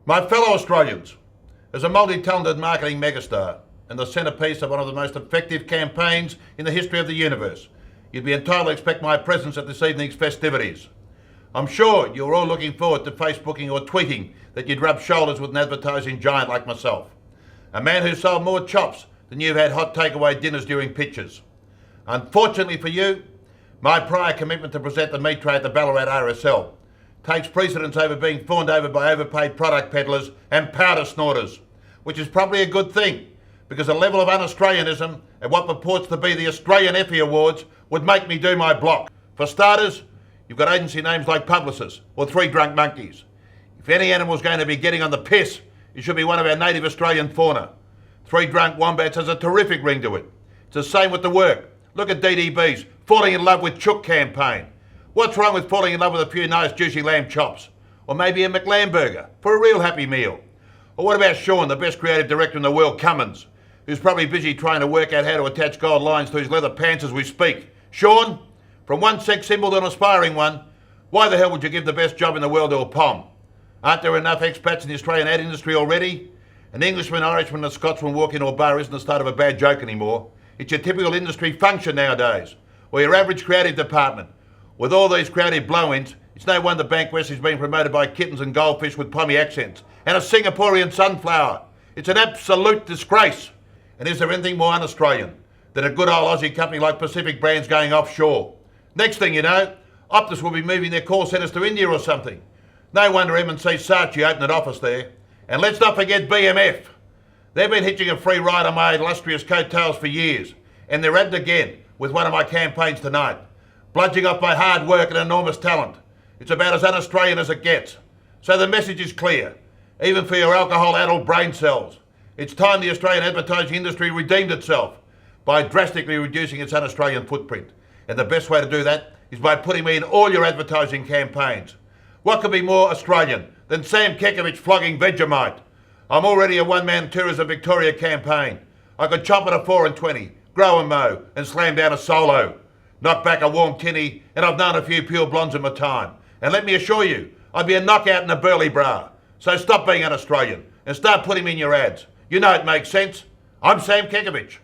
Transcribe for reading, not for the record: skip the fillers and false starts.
My fellow Australians, as a multi-talented marketing megastar and the centrepiece of one of the most effective campaigns in the history of the universe, you'd be entitled to expect my presence at this evening's festivities. I'm sure you're all looking forward to Facebooking or tweeting that you'd rub shoulders with an advertising giant like myself, a man who sold more chops than you've had hot takeaway dinners during pitches. Unfortunately for you, my prior commitment to present the meat tray at the Ballarat RSL takes precedence over being fawned over by overpaid product peddlers and powder snorters, which is probably a good thing, because a level of un-Australianism at what purports to be the Australian Effie Awards would make me do my block. For starters, you've got agency names like Publicis or Three Drunk Monkeys. If any animal's going to be getting on the piss, it should be one of our native Australian fauna. Three Drunk Wombats has a terrific ring to it. It's the same with the work. Look at DDB's Falling in Love with Chook campaign. What's wrong with falling in love with a few nice juicy lamb chops? Or maybe a McLamb burger for a real happy meal? Or what about Sean, the best creative director in the world, Cummins, who's probably busy trying to work out how to attach gold lines to his leather pants as we speak? Sean, from one sex symbol to an aspiring one, why the hell would you give the best job in the world to a POM? Aren't there enough expats in the Australian ad industry already? An Englishman, Irishman and a Scotsman walk into a bar isn't the start of a bad joke anymore. It's your typical industry function nowadays, or your average creative department. With all these creative blow-ins, it's no wonder Bankwest is being promoted by kittens and goldfish with pommy accents and a Singaporean sunflower. It's an absolute disgrace. And is there anything more un-Australian than a good old Aussie company like Pacific Brands going offshore? Next thing you know, Optus will be moving their call centres to India or something. No wonder M&C Saatchi opened an office there. And let's not forget BMF. They've been hitching a free ride on my illustrious coattails for years, and they're at it again with one of my campaigns tonight. Bludging off my hard work and enormous talent. It's about as un-Australian as it gets. So the message is clear, even for your alcohol-addled brain cells. It's time the Australian advertising industry redeemed itself by drastically reducing its un-Australian footprint. And the best way to do that is by putting me in all your advertising campaigns. What could be more Australian than Sam Kekovich flogging Vegemite? I'm already a one-man Tourism Victoria campaign. I could chop at a 4 and 20, grow and mow, and slam down a solo. Knock back a warm tinny, and I've known a few pure blondes in my time. And let me assure you, I'd be a knockout in a burly bra. So stop being un-Australian and start putting me in your ads. You know it makes sense. I'm Sam Kekovich.